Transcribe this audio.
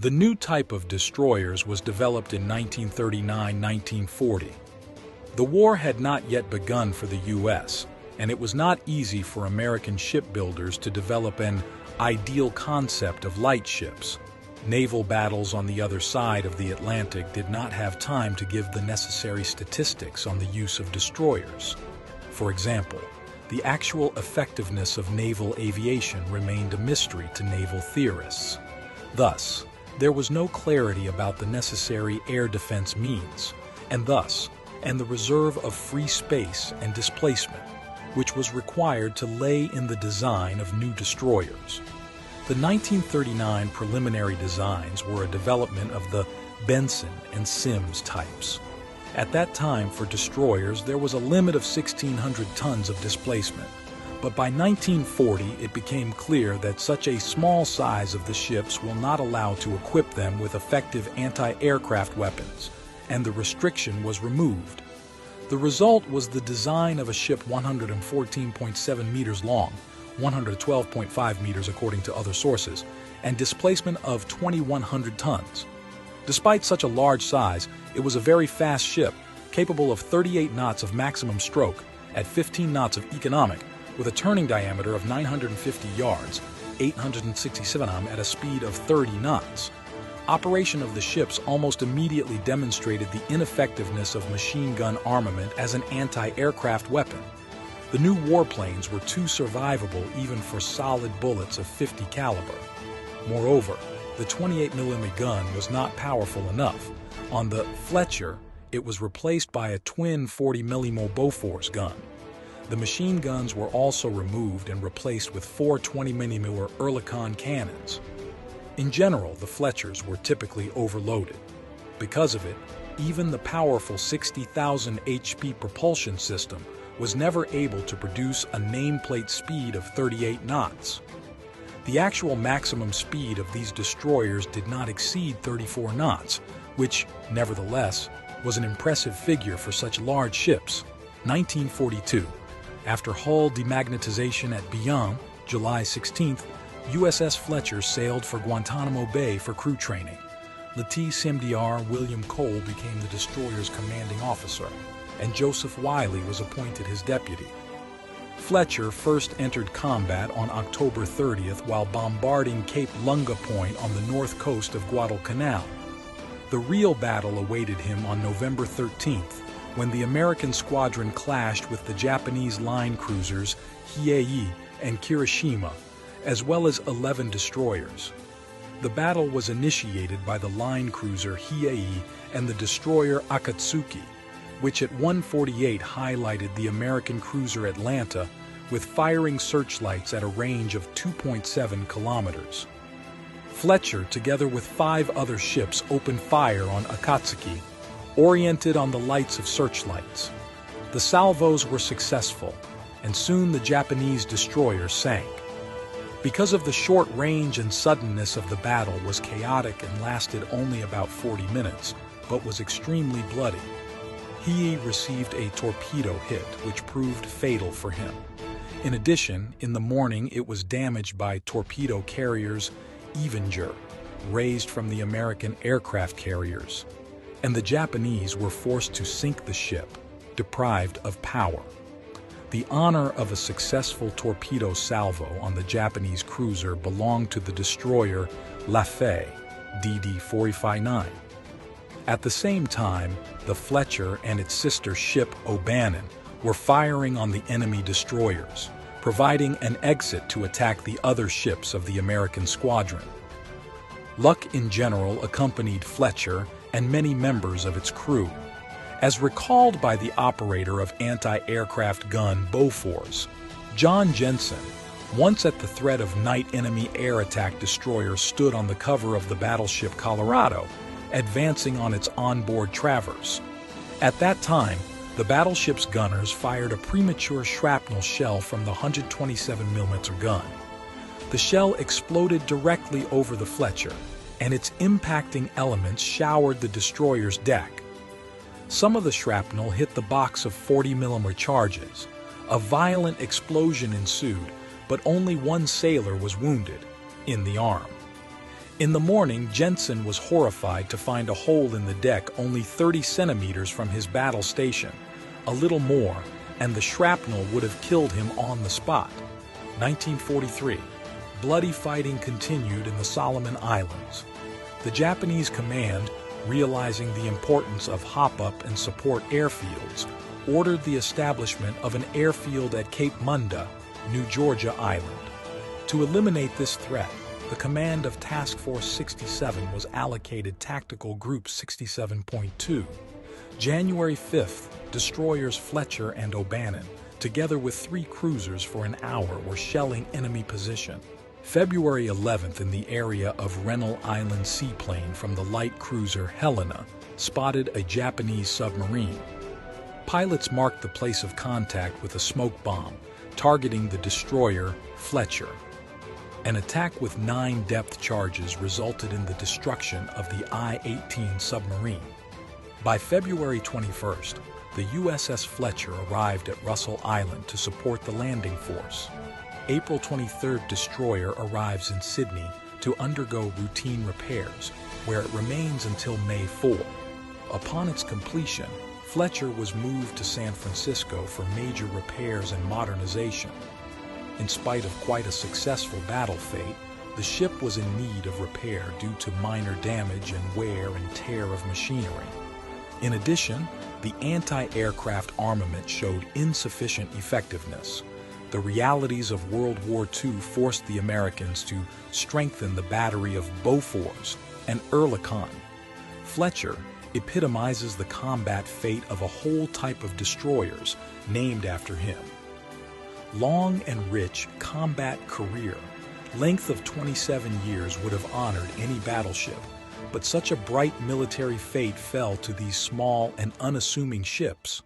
The new type of destroyers was developed in 1939-1940. The war had not yet begun for the U.S., and it was not easy for American shipbuilders to develop an ideal concept of light ships. Naval battles on the other side of the Atlantic did not have time to give the necessary statistics on the use of destroyers. For example, the actual effectiveness of naval aviation remained a mystery to naval theorists. Thus, there was no clarity about the necessary air defense means, and the reserve of free space and displacement, which was required to lay in the design of new destroyers. The 1939 preliminary designs were a development of the Benson and Sims types. At that time, for destroyers, there was a limit of 1,600 tons of displacement. But by 1940, it became clear that such a small size of the ships will not allow to equip them with effective anti-aircraft weapons, and the restriction was removed. The result was the design of a ship 114.7 meters long, 112.5 meters according to other sources, and displacement of 2,100 tons. Despite such a large size, it was a very fast ship, capable of 38 knots of maximum stroke at 15 knots of economic, with a turning diameter of 950 yards, 867 at a speed of 30 knots. Operation of the ships almost immediately demonstrated the ineffectiveness of machine gun armament as an anti-aircraft weapon. The new warplanes were too survivable even for solid bullets of 50 caliber. Moreover, the 28mm gun was not powerful enough. On the Fletcher, it was replaced by a twin 40mm Bofors gun. The machine guns were also removed and replaced with 4 20mm Oerlikon cannons. In general, the Fletchers were typically overloaded. Because of it, even the powerful 60,000 HP propulsion system was never able to produce a nameplate speed of 38 knots. The actual maximum speed of these destroyers did not exceed 34 knots, which, nevertheless, was an impressive figure for such large ships. 1942. After hull demagnetization at Bayonne, July 16th, USS Fletcher sailed for Guantanamo Bay for crew training. Lieutenant MDR William Cole became the destroyer's commanding officer, and Joseph Wiley was appointed his deputy. Fletcher first entered combat on October 30th while bombarding Cape Lunga Point on the north coast of Guadalcanal. The real battle awaited him on November 13th, when the American squadron clashed with the Japanese line cruisers Hiei and Kirishima, as well as 11 destroyers. The battle was initiated by the line cruiser Hiei and the destroyer Akatsuki, which at 1:48 highlighted the American cruiser Atlanta with firing searchlights at a range of 2.7 kilometers. Fletcher, together with 5 other ships, opened fire on Akatsuki, oriented on the lights of searchlights. The salvos were successful, and soon the Japanese destroyer sank. Because of the short range and suddenness of the battle was chaotic and lasted only about 40 minutes, but was extremely bloody. He received a torpedo hit, which proved fatal for him. In addition, in the morning it was damaged by torpedo carriers Avenger, raised from the American aircraft carriers, and the Japanese were forced to sink the ship, deprived of power. The honor of a successful torpedo salvo on the Japanese cruiser belonged to the destroyer Lafay, DD 459. At the same time, the Fletcher and its sister ship O'Bannon were firing on the enemy destroyers, providing an exit to attack the other ships of the American squadron. Luck in general accompanied Fletcher and many members of its crew. As recalled by the operator of anti-aircraft gun Bofors, John Jensen, once at the threat of night enemy air attack destroyer stood on the cover of the battleship Colorado, advancing on its onboard traverse. At that time, the battleship's gunners fired a premature shrapnel shell from the 127mm gun. The shell exploded directly over the Fletcher, and its impacting elements showered the destroyer's deck. Some of the shrapnel hit the box of 40mm charges. A violent explosion ensued, but only one sailor was wounded, in the arm. In the morning, Jensen was horrified to find a hole in the deck only 30 centimeters from his battle station. A little more, and the shrapnel would have killed him on the spot. 1943. Bloody fighting continued in the Solomon Islands. The Japanese command, realizing the importance of hop-up and support airfields, ordered the establishment of an airfield at Cape Munda, New Georgia Island. To eliminate this threat, the command of Task Force 67 was allocated Tactical Group 67.2. January 5th, destroyers Fletcher and O'Bannon, together with 3 cruisers for an hour, were shelling enemy position. February 11th, in the area of Rennell Island seaplane from the light cruiser Helena, spotted a Japanese submarine. Pilots marked the place of contact with a smoke bomb, targeting the destroyer Fletcher. An attack with 9 depth charges resulted in the destruction of the I-18 submarine. By February 21st, the USS Fletcher arrived at Russell Island to support the landing force. April 23rd, destroyer arrives in Sydney to undergo routine repairs, where it remains until May 4. Upon its completion, Fletcher was moved to San Francisco for major repairs and modernization. In spite of quite a successful battle fate, the ship was in need of repair due to minor damage and wear and tear of machinery. In addition, the anti-aircraft armament showed insufficient effectiveness. The realities of World War II forced the Americans to strengthen the battery of Bofors and Oerlikon. Fletcher epitomizes the combat fate of a whole type of destroyers named after him. Long and rich combat career, length of 27 years would have honored any battleship, but such a bright military fate fell to these small and unassuming ships.